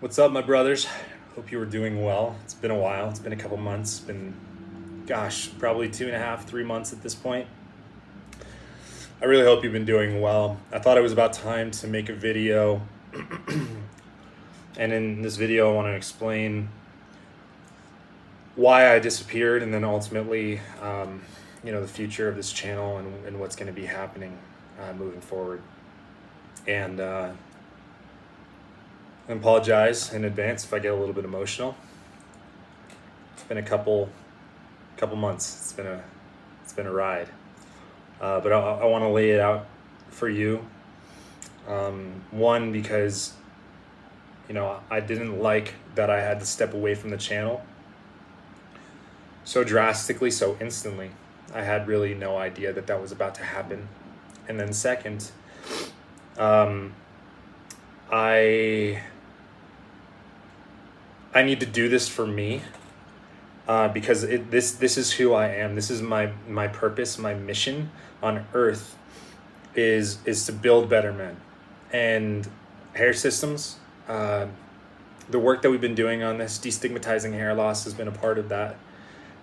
What's up, my brothers? Hope you were doing well. It's been a while. It's been a couple months. It's been, gosh, probably 2.5, 3 months at this point. I really hope you've been doing well. I thought it was about time to make a video. And in this video, I want to explain why I disappeared and then ultimately, the future of this channel and what's going to be happening moving forward. And I apologize in advance if I get a little bit emotional. It's been a couple months. It's been a ride, but I want to lay it out for you. One, because I didn't like that I had to step away from the channel so drastically, so instantly. I had really no idea that that was about to happen. And then second, I need to do this for me, because this is who I am. This is my purpose, my mission on earth is to build better men. And hair systems, the work that we've been doing on this, destigmatizing hair loss, has been a part of that.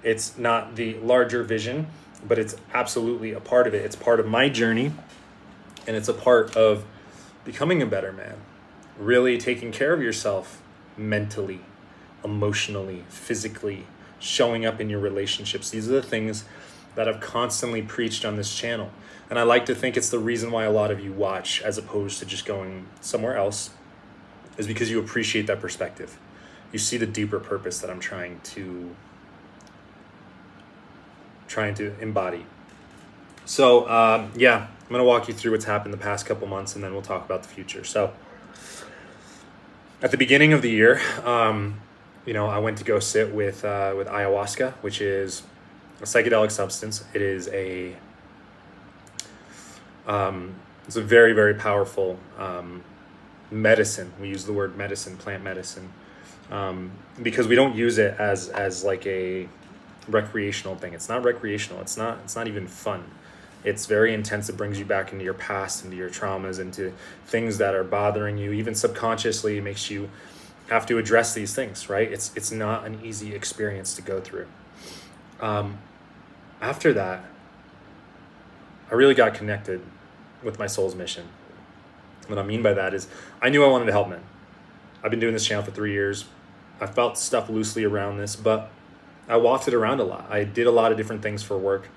It's not the larger vision, but it's absolutely a part of it. It's part of my journey, and it's a part of becoming a better man, really taking care of yourself mentally, emotionally, physically, showing up in your relationships. These are the things that I've constantly preached on this channel. And I like to think it's the reason why a lot of you watch as opposed to just going somewhere else, is because you appreciate that perspective. You see the deeper purpose that I'm trying to embody. So yeah, I'm going to walk you through what's happened the past couple months, and then we'll talk about the future. So at the beginning of the year, I went to go sit with Ayahuasca, which is a psychedelic substance. It is it's a very, very powerful medicine. We use the word medicine, plant medicine, because we don't use it as like a recreational thing. It's not recreational. It's not even fun. It's very intense. It brings you back into your past, into your traumas, into things that are bothering you. Even subconsciously, it makes you have to address these things, right? It's not an easy experience to go through. After that, I really got connected with my soul's mission. What I mean by that is I knew I wanted to help men. I've been doing this channel for 3 years. I felt stuff loosely around this, but I walked it around a lot. I did a lot of different things for work.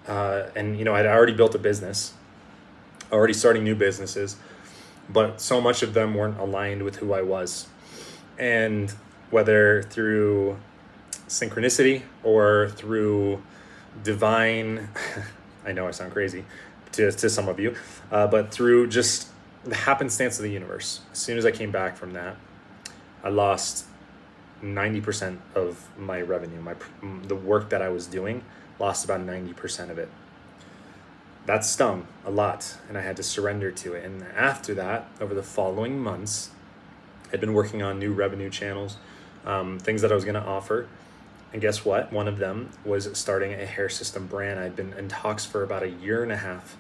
And I'd already built a business, already starting new businesses, but so much of them weren't aligned with who I was. And whether through synchronicity or through divine, I know I sound crazy to some of you, but through just the happenstance of the universe. As soon as I came back from that, I lost 90% of my revenue. The work that I was doing, lost about 90% of it. That stung a lot, and I had to surrender to it. And after that, over the following months, I'd been working on new revenue channels, things that I was going to offer. And guess what? One of them was starting a hair system brand. I'd been in talks for about 1.5 years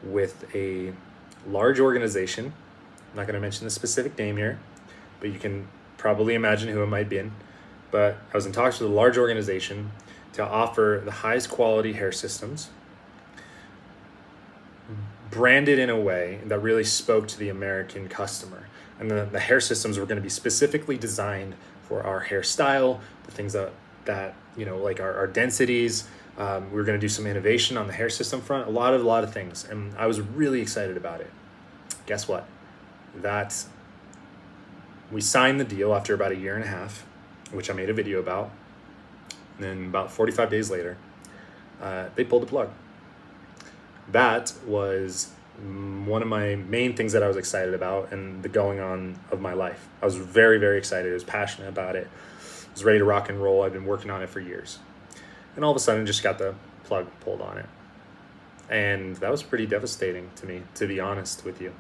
with a large organization. I'm not going to mention the specific name here, but you can probably imagine who it might be in. But I was in talks with a large organization to offer the highest quality hair systems, branded in a way that really spoke to the American customer. And the hair systems were going to be specifically designed for our hairstyle, the things that like our densities. We were going to do some innovation on the hair system front, a lot of things. And I was really excited about it. Guess what? We signed the deal after about 1.5 years, which I made a video about. And then about 45 days later, they pulled the plug. That was one of my main things that I was excited about and the going on of my life. I was very, very excited. I was passionate about it. I was ready to rock and roll. I've been working on it for years. And all of a sudden, just got the plug pulled on it. And that was pretty devastating to me, to be honest with you.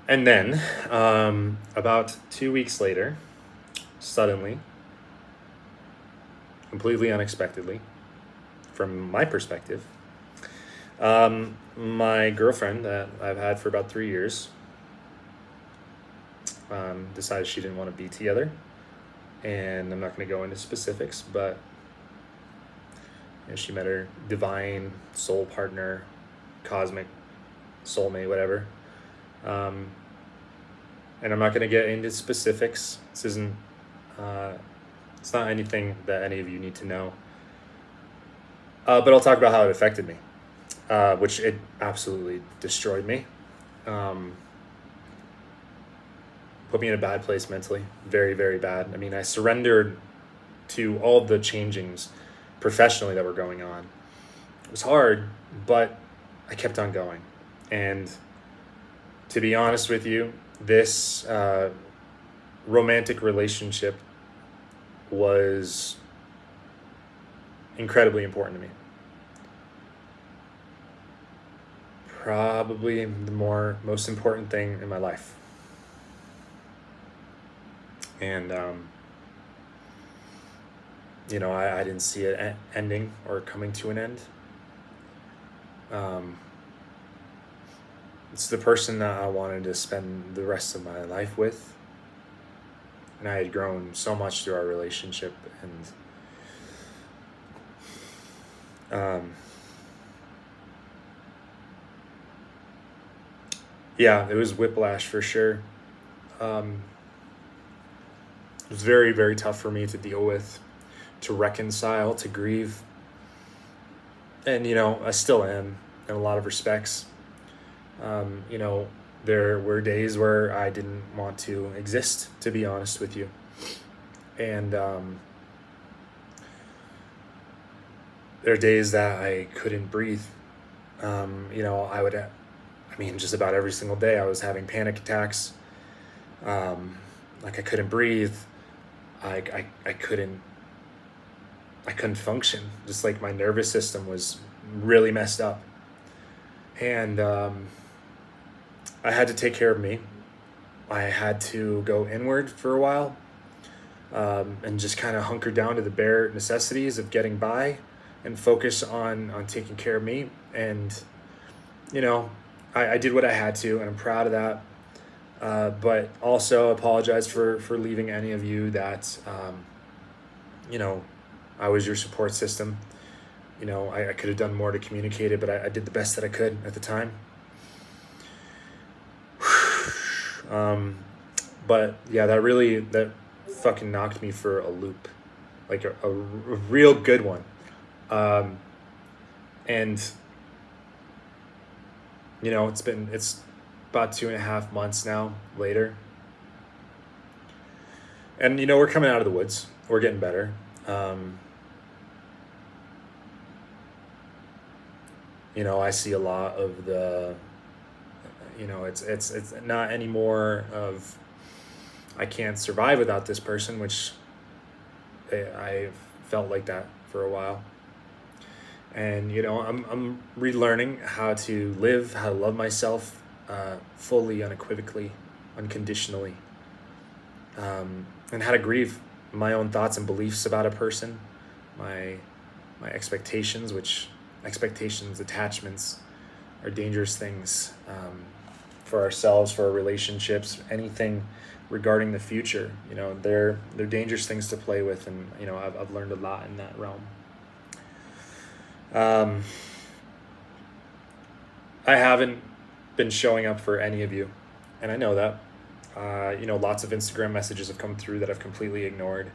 And then, about 2 weeks later, suddenly, completely unexpectedly, from my perspective, my girlfriend that I've had for about 3 years decided she didn't want to be together. And I'm not going to go into specifics, but she met her divine soul partner, cosmic soulmate, whatever. And I'm not going to get into specifics. This isn't, it's not anything that any of you need to know. But I'll talk about how it affected me, which it absolutely destroyed me. Put me in a bad place mentally, very, very bad. I mean, I surrendered to all the changings professionally that were going on. It was hard, but I kept on going. And to be honest with you, this romantic relationship was incredibly important to me. Probably the most important thing in my life. And, you know, I didn't see it ending or coming to an end. It's the person that I wanted to spend the rest of my life with. And I had grown so much through our relationship. And yeah, it was whiplash for sure. It was very, very tough for me to deal with, to reconcile, to grieve. And, you know, I still am in a lot of respects. You know, there were days where I didn't want to exist, to be honest with you. And there are days that I couldn't breathe. You know, just about every single day I was having panic attacks. Like I couldn't breathe. I couldn't function. Just like my nervous system was really messed up. And I had to take care of me. I had to go inward for a while, and just kind of hunker down to the bare necessities of getting by and focus on taking care of me. And, you know, I did what I had to, and I'm proud of that. But also apologize for leaving any of you that, you know, I was your support system. You know, I could have done more to communicate it, but I did the best that I could at the time. But yeah, that fucking knocked me for a loop, like a real good one. And, you know, it's about 2.5 months now later. And, you know, we're coming out of the woods. We're getting better. You know, I see a lot of the, you know, it's not anymore of I can't survive without this person, which I felt like that for a while. And, you know, I'm relearning how to live, how to love myself fully, unequivocally, unconditionally, and how to grieve my own thoughts and beliefs about a person, my expectations, attachments are dangerous things for ourselves, for our relationships, anything regarding the future. You know, they're dangerous things to play with, and, you know, I've learned a lot in that realm. I haven't been showing up for any of you, and I know that. You know, lots of Instagram messages have come through that I've completely ignored.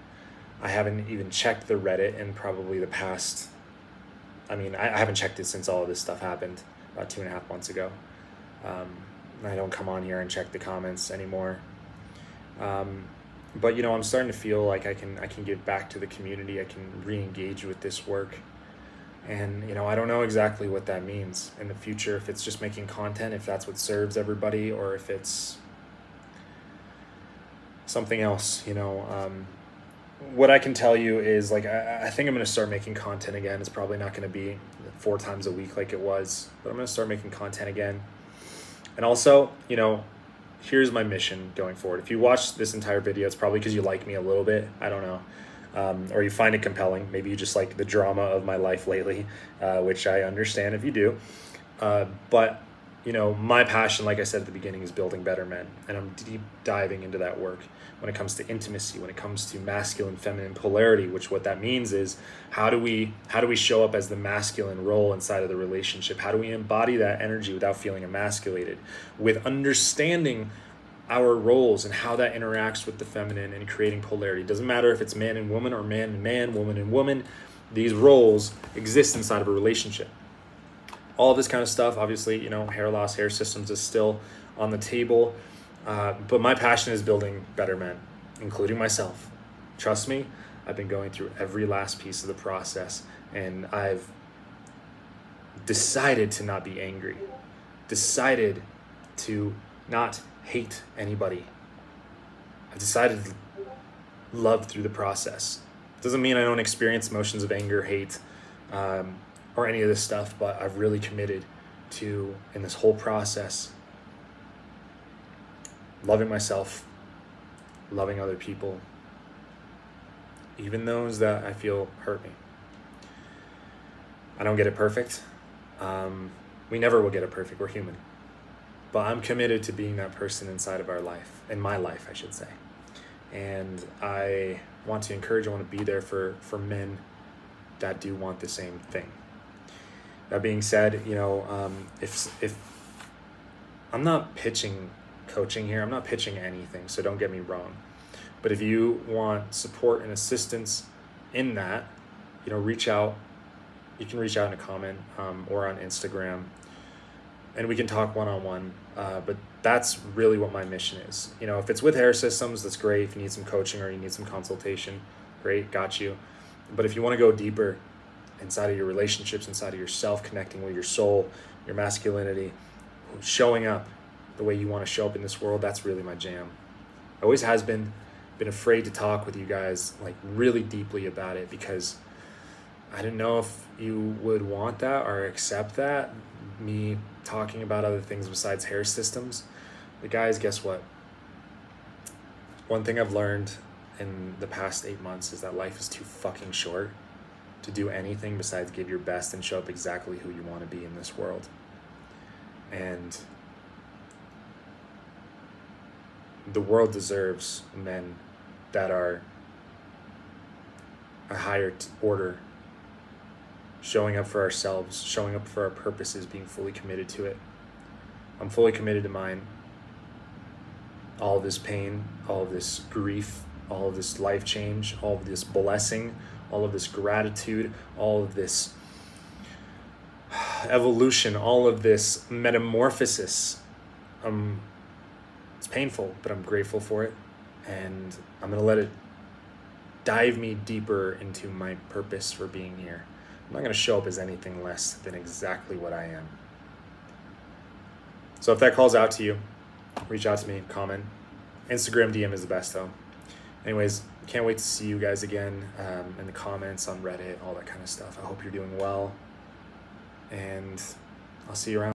I haven't even checked the Reddit in probably the past, I haven't checked it since all of this stuff happened about 2.5 months ago. I don't come on here and check the comments anymore. But, you know, I'm starting to feel like I can give back to the community. I can re-engage with this work. And, you know, I don't know exactly what that means in the future, if it's just making content, if that's what serves everybody, or if it's something else, you know. What I can tell you is, like, I think I'm going to start making content again. It's probably not going to be 4 times a week like it was, but I'm going to start making content again. And also, you know, here's my mission going forward. If you watch this entire video, it's probably because you like me a little bit. I don't know. Or you find it compelling. Maybe you just like the drama of my life lately, which I understand if you do. But my passion, like I said at the beginning, is building better men, and I'm deep diving into that work when it comes to intimacy, when it comes to masculine, feminine polarity, which what that means is how do we show up as the masculine role inside of the relationship? How do we embody that energy without feeling emasculated, with understanding our roles and how that interacts with the feminine and creating polarity? It doesn't matter if it's man and woman or man and man, woman and woman. These roles exist inside of a relationship. All of this kind of stuff, obviously, hair loss, hair systems is still on the table. But my passion is building better men, including myself. Trust me, I've been going through every last piece of the process, and I've decided to not be angry, decided to not hate anybody. I've decided to love through the process. Doesn't mean I don't experience emotions of anger, hate, or any of this stuff, but I've really committed to, in this whole process, loving myself, loving other people, even those that I feel hurt me. I don't get it perfect. We never will get it perfect. We're human. But I'm committed to being that person inside of our life, in my life, I should say. And I want to encourage, I want to be there for men that do want the same thing. That being said, if I'm not pitching coaching here, I'm not pitching anything, so don't get me wrong. But if you want support and assistance in that, reach out. You can reach out in a comment or on Instagram, and we can talk one-on-one. But that's really what my mission is. If it's with hair systems, that's great. If you need some coaching or you need some consultation, great, got you. But if you want to go deeper inside of your relationships, inside of yourself, connecting with your soul, your masculinity, showing up the way you want to show up in this world, that's really my jam. Always has been afraid to talk with you guys like really deeply about it, because I didn't know if you would want that or accept that, me talking about other things besides hair systems. But guys, guess what? One thing I've learned in the past 8 months is that life is too fucking short to do anything besides give your best and show up exactly who you want to be in this world. And the world deserves men that are a higher order, showing up for ourselves, showing up for our purposes, being fully committed to it. I'm fully committed to mine. All of this pain, all of this grief, all of this life change, all of this blessing, all of this gratitude, all of this evolution, all of this metamorphosis. It's painful, but I'm grateful for it, and I'm going to let it dive me deeper into my purpose for being here. I'm not going to show up as anything less than exactly what I am. So if that calls out to you, reach out to me, comment. Instagram DM is the best though. Anyways, can't wait to see you guys again in the comments, on Reddit, all that kind of stuff. I hope you're doing well, and I'll see you around.